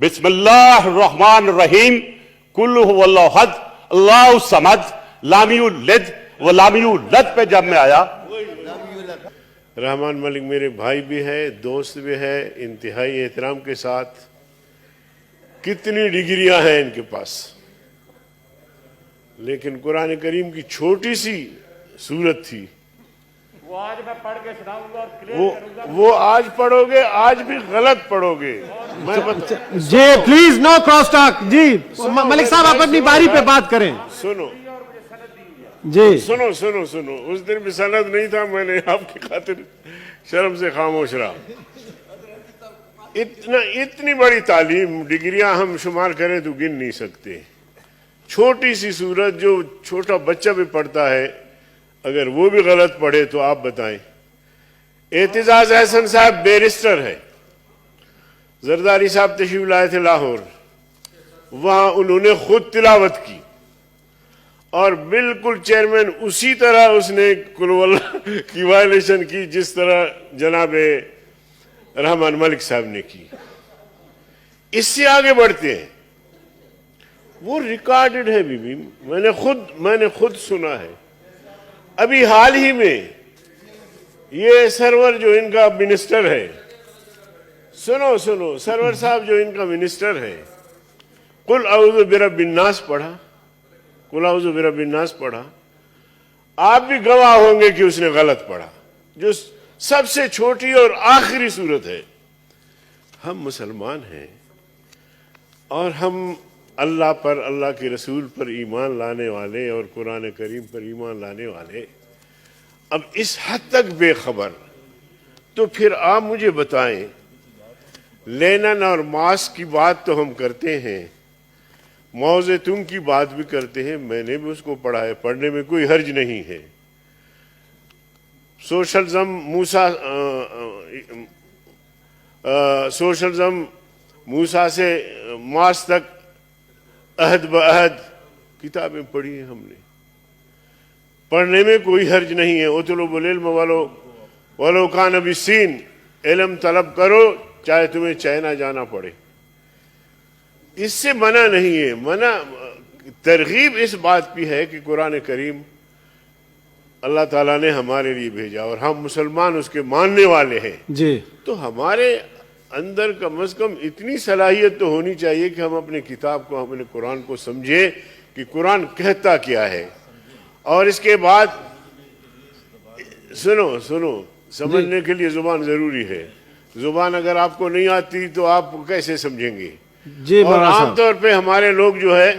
بسم اللہ الرحمن الرحیم کل هو اللہ احد اللہ الصمد لم یلد ولم یولد پہ جب میں آیا. رحمان ملک میرے بھائی بھی ہے، دوست بھی ہے، انتہائی احترام کے ساتھ. کتنی ڈگریاں ہیں ان کے پاس، لیکن قرآن کریم کی چھوٹی سی سورت تھی. وہ آج میں پڑھ کے سناؤں گا اور کلیئر کروں گا. وہ آج پڑھو گے، آج بھی غلط پڑھو گے. جی پلیز نو کراس ٹاک. جی ملک صاحب آپ اپنی باری پہ بات کریں. سنو جی سنو سنو سنو اس دن بھی سند نہیں تھا، میں نے آپ کی خاطر شرم سے خاموش رہا. اتنی بڑی تعلیم، ڈگریاں ہم شمار کریں تو گن نہیں سکتے. چھوٹی سی سورت جو چھوٹا بچہ بھی پڑھتا ہے، اگر وہ بھی غلط پڑھے تو آپ بتائیں. اعتزاز احسن صاحب بیرسٹر ہے، زرداری صاحب تشریف لائے تھے لاہور، وہاں انہوں نے خود تلاوت کی اور بالکل چیئرمین اسی طرح اس نے قل اللہ کی وائلیشن کی جس طرح جناب رحمان ملک صاحب نے کی. اس سے آگے بڑھتے ہیں. وہ ریکارڈڈ ہے بی بی، میں نے خود سنا ہے. ابھی حال ہی میں یہ سرور جو ان کا منسٹر ہے، سنو سرور صاحب جو ان کا منسٹر ہے، قل اعوذ برب الناس پڑھا، قل اعوذ برب الناس پڑھا. آپ بھی گواہ ہوں گے کہ اس نے غلط پڑھا، جو سب سے چھوٹی اور آخری صورت ہے. ہم مسلمان ہیں اور ہم اللہ پر، اللہ کے رسول پر ایمان لانے والے اور قرآن کریم پر ایمان لانے والے اب اس حد تک بے خبر. تو پھر آپ مجھے بتائیں، لینن اور ماس کی بات تو ہم کرتے ہیں، موضع تم کی بات بھی کرتے ہیں، میں نے بھی اس کو پڑھا ہے، پڑھنے میں کوئی حرج نہیں ہے. سوشلزم موسیٰ سے ماس تک عہد بعہد کتابیں پڑھی ہیں ہم نے، پڑھنے میں کوئی حرج نہیں ہے. اطلبوا العلم ولو کان بالسین، علم طلب کرو چاہے تمہیں چائنا جانا پڑے. اس سے منع نہیں ہے. منع ترغیب اس بات کی ہے کہ قرآن کریم اللہ تعالیٰ نے ہمارے لیے بھیجا اور ہم مسلمان اس کے ماننے والے ہیں. جی تو ہمارے اندر کم از کم اتنی صلاحیت تو ہونی چاہیے کہ ہم اپنے کتاب کو، ہم اپنے قرآن کو سمجھیں کہ قرآن کہتا کیا ہے. اور اس کے بعد سنو سمجھنے کے لیے زبان ضروری ہے. زبان اگر آپ کو نہیں آتی تو آپ کیسے سمجھیں گے؟ جی اور عام طور پہ ہمارے لوگ جو ہے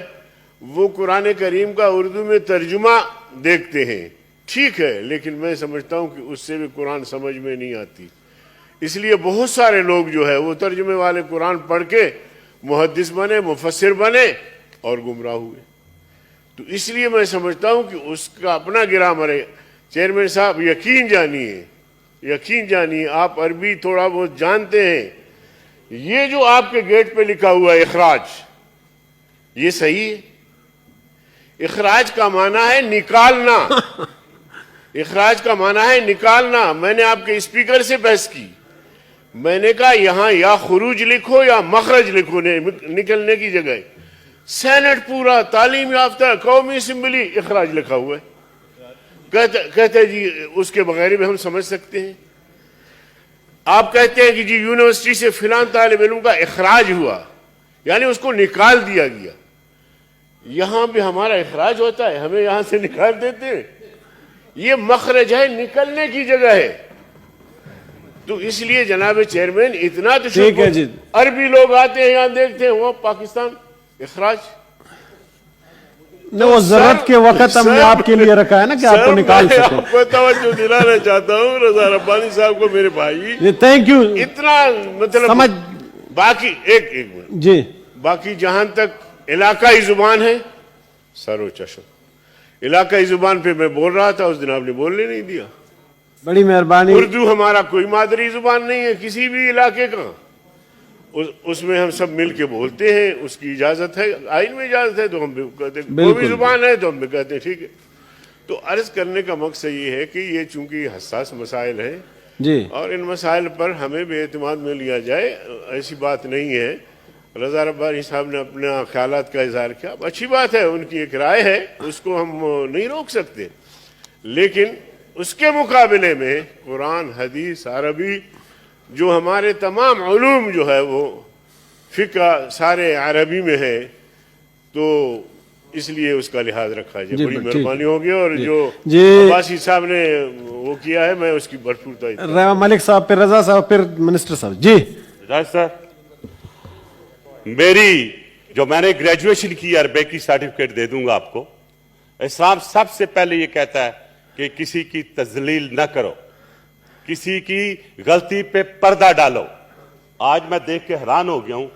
وہ قرآن کریم کا اردو میں ترجمہ دیکھتے ہیں، ٹھیک ہے، لیکن میں سمجھتا ہوں کہ اس سے بھی قرآن سمجھ میں نہیں آتی. اس لیے بہت سارے لوگ جو ہے وہ ترجمے والے قرآن پڑھ کے محدث بنے، مفسر بنے اور گمراہ ہوئے. تو اس لیے میں سمجھتا ہوں کہ اس کا اپنا گرامر ہے. چیئرمین صاحب یقین جانیے آپ عربی تھوڑا بہت جانتے ہیں. یہ جو آپ کے گیٹ پہ لکھا ہوا ہے اخراج، یہ صحیح ہے؟ اخراج کا معنی ہے نکالنا. اخراج کا معنی ہے نکالنا. میں نے آپ کے اسپیکر سے بحث کی، میں نے کہا یہاں یا خروج لکھو یا مخرج لکھو، نکلنے کی جگہ. سینٹ پورا تعلیم یافتہ قومی اسمبلی اخراج لکھا ہوا ہے. کہتے جی اس کے بغیر بھی ہم سمجھ سکتے ہیں. آپ کہتے ہیں کہ جی یونیورسٹی سے فلان طالب علم کا اخراج ہوا، یعنی اس کو نکال دیا گیا. یہاں بھی ہمارا اخراج ہوتا ہے، ہمیں یہاں سے نکال دیتے ہیں. یہ مخرج ہے، نکلنے کی جگہ ہے. تو اس لیے جناب چیئرمین اتنا تو عربی لوگ آتے ہیں یہاں دیکھتے ہیں وہ پاکستان اخراج. وہ ضرورت کے وقت ہم نے آپ کے لیے رکھا ہے نا کہ آپ کو نکال سکیں. آپ کو توجہ دلانا چاہتا ہوں رضا ربانی صاحب کو، میرے بھائی، تھینک یو. اتنا مطلب باقی ایک منٹ جی باقی جہاں تک علاقائی زبان ہے، سر و چشم. علاقائی زبان پہ میں بول رہا تھا، اس دن آپ نے بولنے نہیں دیا. بڑی مہربانی. اردو ہمارا کوئی مادری زبان نہیں ہے کسی بھی علاقے کا، اس میں ہم سب مل کے بولتے ہیں، اس کی اجازت ہے، آئین میں اجازت ہے تو ہم بھی کہتے ہیں. قومی زبان ہے تو ہم بھی کہتے ہیں ٹھیک ہے. تو عرض کرنے کا مقصد یہ ہے کہ یہ چونکہ حساس مسائل ہیں جی، اور ان مسائل پر ہمیں بھی اعتماد میں لیا جائے، ایسی بات نہیں ہے. रज़ा रब्बानी साहब ने अपने ख्यालात का इजहार किया, अच्छी बात है, उनकी एक राय है, उसको हम नहीं रोक सकते, लेकिन उसके मुकाबले में कुरान, हदीस, अरबी, जो हमारे तमाम उलूम जो है वो फ़िक़्ह सारे अरबी में है, तो इसलिए उसका लिहाज रखा जाए। बड़ी मेहरबानी होगी। और जो अब्बासी साहब ने वो किया है, मैं उसकी भरपूर तारीफ। मलिक साहब, फिर रजा साहब, फिर मिनिस्टर साहब। जी राज सर, मेरी जो मैंने ग्रेजुएशन की अरबे की सर्टिफिकेट दे दूंगा आपको। इस्लाम सबसे पहले ये कहता है कि किसी की तजलील न करो, किसी की गलती पे पर्दा डालो। आज मैं देख के हैरान हो गया हूं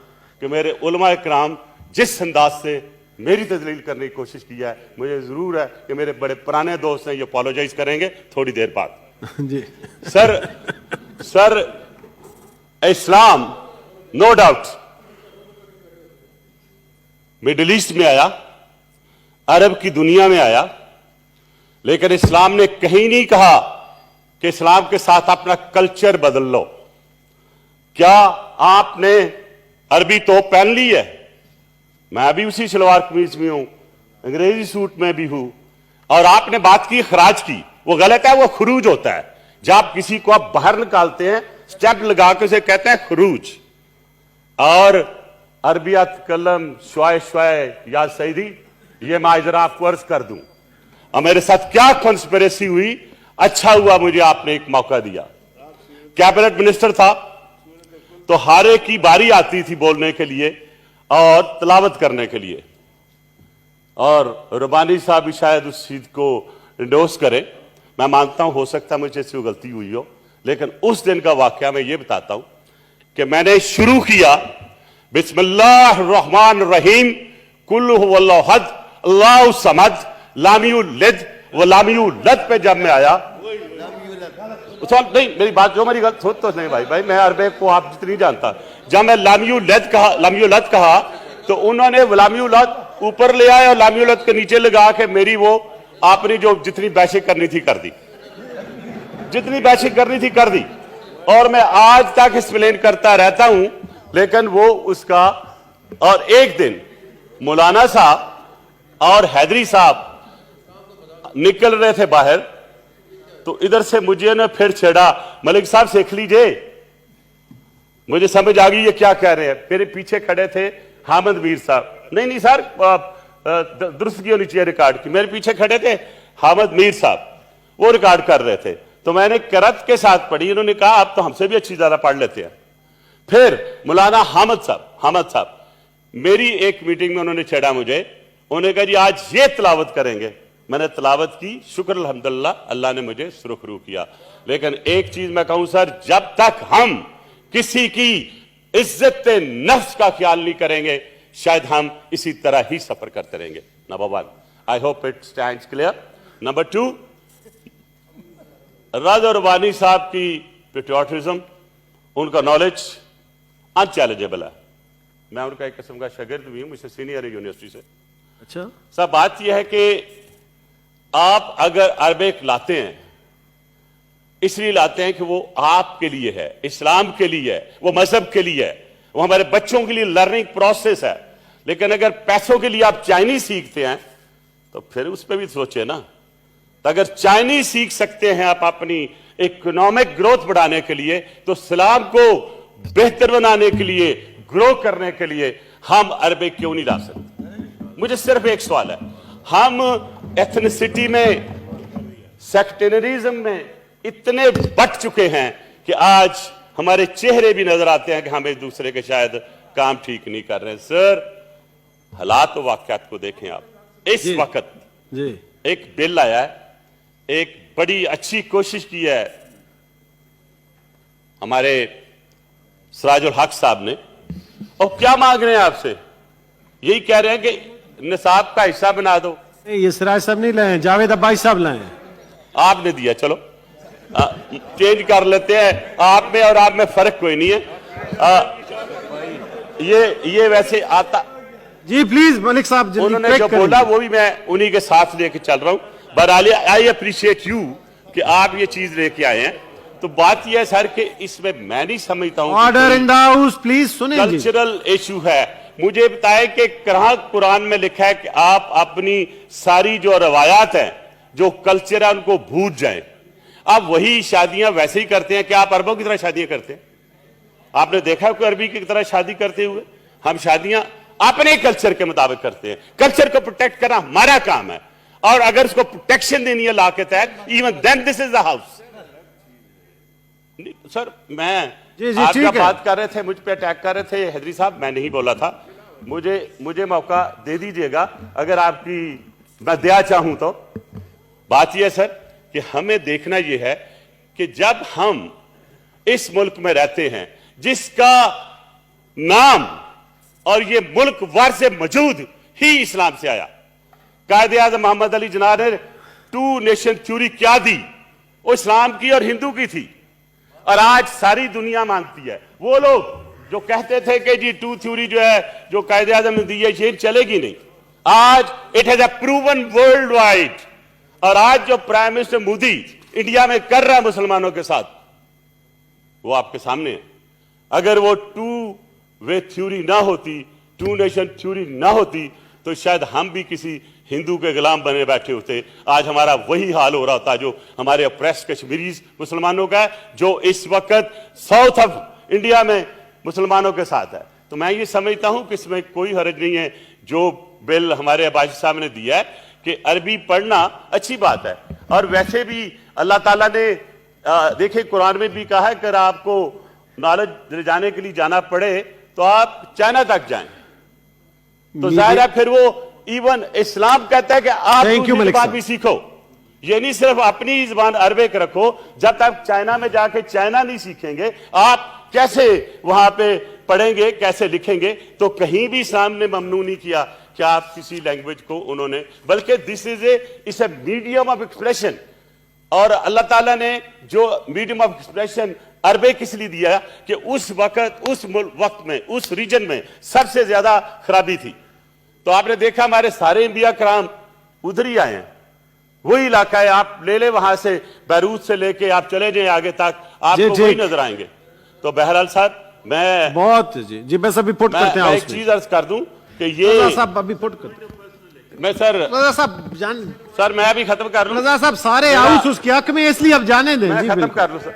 कि मेरे उलमा इकराम जिस अंदाज से मेरी तजलील करने की कोशिश किया है, मुझे जरूर है कि मेरे बड़े पुराने दोस्त हैं, ये अपोलोजाइज करेंगे थोड़ी देर बाद। जी सर इस्लाम नो डाउट मिडिल ईस्ट में आया, अरब की दुनिया में आया, लेकिन इस्लाम ने कहीं नहीं कहा कि इस्लाम के साथ अपना कल्चर बदल लो। क्या आपने अरबी तोप पहन ली है? मैं भी उसी सलवार कमीज में हूं, अंग्रेजी सूट में भी हूं, और आपने बात की खराज की, वो गलत है, वो खरूज होता है। जब किसी को आप बाहर निकालते हैं, स्टेप लगा के उसे कहते हैं खरूज। और अरबियत कलम श्वाय श्वाय या सईदी, ये मैं जरा आपको अर्ज कर दूं, और मेरे साथ क्या कॉन्स्पिरेसी हुई। अच्छा हुआ मुझे आपने एक मौका दिया। कैबिनेट मिनिस्टर था तो हर एक की बारी आती थी बोलने के लिए और तलावत करने के लिए, और रबानी साहब भी शायद उस चीज को इंडोर्स करें। मैं मानता हूं हो सकता है मुझे से गलती हुई हो, लेकिन उस दिन का वाकया मैं ये बताता हूं कि मैंने शुरू किया बिस्मिल्लाहिर्रहमानिर्रहीम, कुल हुवल्लाहु अहद, अल्लाहु समद, लाम युलिद व लाम यूलद पे जब मैं आया, नहीं मेरी बात जो मेरी गलत सोच तो नहीं भाई मैं अरबे को आप जितनी जानता। जब मैं लाम युलद कहा तो उन्होंने लाम युलद ऊपर ले आए और लाम युलद के नीचे लगा के मेरी वो आपने जो जितनी बहसें करनी थी कर दी, जितनी बहसें करनी थी कर दी, और मैं आज तक एक्सप्लेन करता रहता हूं, लेकिन वो उसका। और एक दिन मौलाना साहब और हैदरी साहब निकल रहे थे बाहर, तो इधर से मुझे ना फिर छेड़ा, मलिक साहब सीख लीजिए। मुझे समझ आ गई ये क्या कह रहे हैं। मेरे पीछे खड़े थे हामिद मीर साहब, नहीं सर दुरुस्त की होनी चाहिए रिकॉर्ड की। मेरे पीछे खड़े थे हामिद मीर साहब, वो रिकॉर्ड कर रहे थे, तो मैंने करत के साथ पढ़ी। उन्होंने कहा आप तो हमसे भी अच्छी ज्यादा पढ़ लेते हैं। फिर मौलाना हामिद साहब मेरी एक मीटिंग में उन्होंने छेड़ा मुझे, उन्होंने कहा जी आज ये तिलावत करेंगे। मैंने तिलावत की, शुक्र अल्हम्दुलिल्लाह अल्लाह ने मुझे सुरखरू किया। लेकिन एक चीज मैं कहूं सर, जब तक हम किसी की इज्जत नफ्स का ख्याल नहीं करेंगे, शायद हम इसी तरह ही सफर करते रहेंगे। Number 1, I hope it stands clear. Number 2, राजा रबानी साहब की पेट्रियोटिज्म, उनका नॉलेज अनचैलेंजेबल है। मैं उनका एक किस्म का शागिर्द भी हूं, मुझसे सीनियर है यूनिवर्सिटी से। अच्छा, सब बात यह है कि आप अगर अरबिक लाते हैं, इसलिए लाते हैं कि वो आपके लिए है, इस्लाम के लिए है, वो मजहब के लिए है, वो हमारे बच्चों के लिए लर्निंग प्रोसेस है। लेकिन अगर पैसों के लिए आप चाइनीज सीखते हैं तो फिर उस पर भी सोचे ना। तो अगर चाइनीज सीख सकते हैं आप अपनी इकोनॉमिक ग्रोथ बढ़ाने के लिए, तो इस्लाम को बेहतर बनाने के लिए, ग्रो करने के लिए हम अरबिक क्यों नहीं ला सकते? मुझे सिर्फ एक सवाल है, हम एथनिसिटी में, सेक्टेरिज्म में इतने बट चुके हैं कि आज हमारे चेहरे भी नजर आते हैं कि हम एक दूसरे के शायद काम ठीक नहीं कर रहे हैं। सर हालात वाकयात को देखें आप। इस वक्त एक बिल आया है, एक बड़ी अच्छी कोशिश की है हमारे सिराजुल हक साहब ने, और क्या मांग रहे हैं आपसे? यही कह रहे हैं कि निसाब का हिस्सा बना दो। ये सिराज साहब नहीं लाए, जावेद अब्बासी साहब लाए। आपने दिया, चलो चेंज कर लेते हैं। आप में और आप में फर्क कोई नहीं है। ये वैसे आता जी, प्लीज मलिक साहब, उन्होंने जो बोला वो भी मैं उन्हीं के साथ लेके चल रहा हूं। बट आई अप्रिशिएट यू कि आप ये चीज लेके आए हैं। तो बात यह है सर कि इसमें मैं नहीं समझता हूं order in the house please, सुने जी। कल्चरल इशू है। मुझे बताएं कि कहां कुरान में लिखा है कि आप अपनी सारी जो रवायात हैं, जो कल्चर है, उनको भूल जाएं। आप वही शादियां वैसे ही करते हैं कि आप अरबों की तरह शादियां करते हैं? आपने देखा है कोई अरबी की तरह शादी करते हुए? हम शादियां अपने कल्चर के मुताबिक करते हैं। कल्चर को प्रोटेक्ट करना हमारा काम है, और अगर उसको प्रोटेक्शन देनी है लॉ के तहत, even then this is the house. Sir मैं जी, आप ठीक क्या है। बात कर रहे थे, मुझ पे अटैक कर रहे थे हैदरी साहब, मैं नहीं बोला था। मुझे मौका दे दीजिएगा अगर आपकी मैं दया चाहूं तो। बात यह सर कि हमें देखना यह है कि जब हम इस मुल्क में रहते हैं जिसका नाम और ये मुल्क वर्ष मौजूद ही इस्लाम से आया, कायदे आज़म मोहम्मद अली जिन्ना ने 2 नेशन थ्योरी क्या दी, वो इस्लाम की और हिंदू की थी, और आज सारी दुनिया मानती है। वो लोग जो कहते थे कि जी 2 थ्योरी जो है जो कायदे आज़म ने दी है ये चलेगी नहीं, आज it has proven world wide. और आज जो प्राइम मिनिस्टर मोदी इंडिया में कर रहा है मुसलमानों के साथ, वो आपके सामने है। अगर वो 2 वे थ्योरी ना होती, 2 नेशन थ्योरी ना होती, तो शायद हम भी किसी हिंदू के गुलाम बने बैठे होते। आज हमारा वही हाल हो रहा होता जो हमारे अप्रेस कश्मीरीज मुसलमानों का है, जो इस वक्त साउथ ऑफ इंडिया में मुसलमानों के साथ है। तो मैं ये समझता हूं कि इसमें कोई हर्ज नहीं है। जो बिल हमारे अब्बासी साहब ने दिया है कि अरबी पढ़ना अच्छी बात है, और वैसे भी अल्लाह ताला ने देखिए कुरान में भी कहा है कि अगर आपको नॉलेज ले जाने के लिए जाना पड़े तो आप चाइना तक जाएं। तो जाहिर है फिर वो इवन इस्लाम कहता है कि आप दूसरी ज़बान भी सीखो। ये नहीं सिर्फ अपनी ज़बान अरबिक रखो, जब तक चाइना में जाके चाइना नहीं सीखेंगे आप कैसे वहां पे पढ़ेंगे, कैसे लिखेंगे? तो कहीं भी इस्लाम ने ममनू नहीं किया कि आप किसी लैंग्वेज को उन्होंने, बल्कि this is a medium of expression. और अल्लाह ताला ने जो मीडियम ऑफ एक्सप्रेशन अरबिक इसलिए दिया कि उस वक्त में उस रीजन में सबसे ज्यादा खराबी थी। तो आपने देखा हमारे सारे इंबिया कराम उधर ही आए हैं, वही इलाका है। आप ले ले वहां से बैरूत से लेके आप चले जाए आगे तक, आपको वही नजर आएंगे। तो बहरहाल साहब मैं बहुत जी बस अभी पुट करते हैं। मैं एक चीज अर्ज कर दूं कि ये साहब अभी पुट करते मैं सर साहब जान सर मैं अभी खत्म कर लूं। रजा साहब सारे हाउस उसके हक में, इसलिए अब जाने दें। मैं जी खत्म कर लूं सर।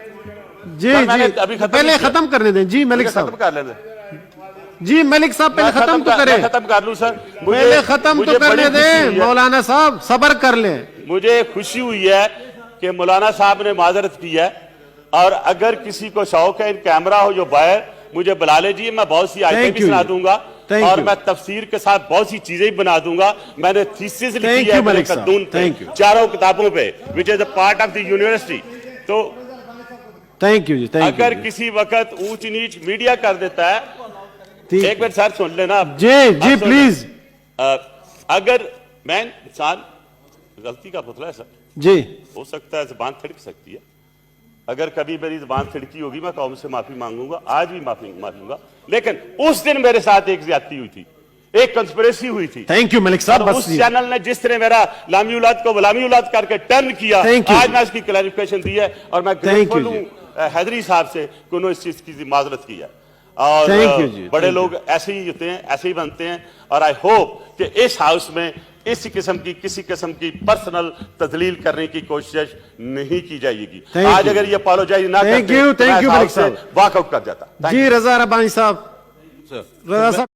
जी अभी पहले खत्म करने दें। जी मलिक साहब खत्म कर लेने। जी मलिक साहब पहले खत्म तो करें, खत्म कर लूं सर। पहले खत्म तो करने दें। मौलाना साहब सब्र कर लें। मुझे खुशी हुई है कि मौलाना साहब ने माजरत की है, और अगर किसी को शौक है इन कैमरा हो जो बाहर मुझे बुला लीजिए, मैं बहुत सी आयतें भी सुना दूंगा, और मैं तफसीर के साथ बहुत सी चीजें भी बना दूंगा। मैंने थीसिस लिखी है मेरे कानून पे 4 किताबों पे, which is a part of the university. तो थैंक यू जी, थैंक यू। अगर किसी वक्त ऊंच नीच मीडिया कर देता है, एक मिनट सर सुन लेना आप। जी प्लीज। अगर मैं इंसान गलती का पुतला है सर, जी हो सकता है जुबान थिड़क सकती है। अगर कभी मेरी जुबान थिड़की होगी मैं कौम से माफी मांगूंगा, आज भी माफी मांगूंगा। लेकिन उस दिन मेरे साथ एक ज्यादती हुई थी, एक कंस्पिरेसी हुई थी। थैंक यू मलिक साहब। उस चैनल ने जिस तरह मेरा लामी औलाद को गुलामी औलाद करके टर्न किया, आज मैं उसकी क्लैरिफिकेशन दी है, और मैं ग्रेटफुल हूं हैदरी साहब से कि उन्होंने इस चीज की माजरत की है। और बड़े लोग ऐसे ही होते हैं, ऐसे ही बनते हैं। और आई होप कि इस हाउस में किसी किस्म की पर्सनल तदलील करने की कोशिश नहीं की जाएगी। आज अगर ये अपोलोजाइज ना करते, थैंक यू मलिक साहब, वॉकआउट कर जाता। जी रजा रब्बानी साहब। रजा साहब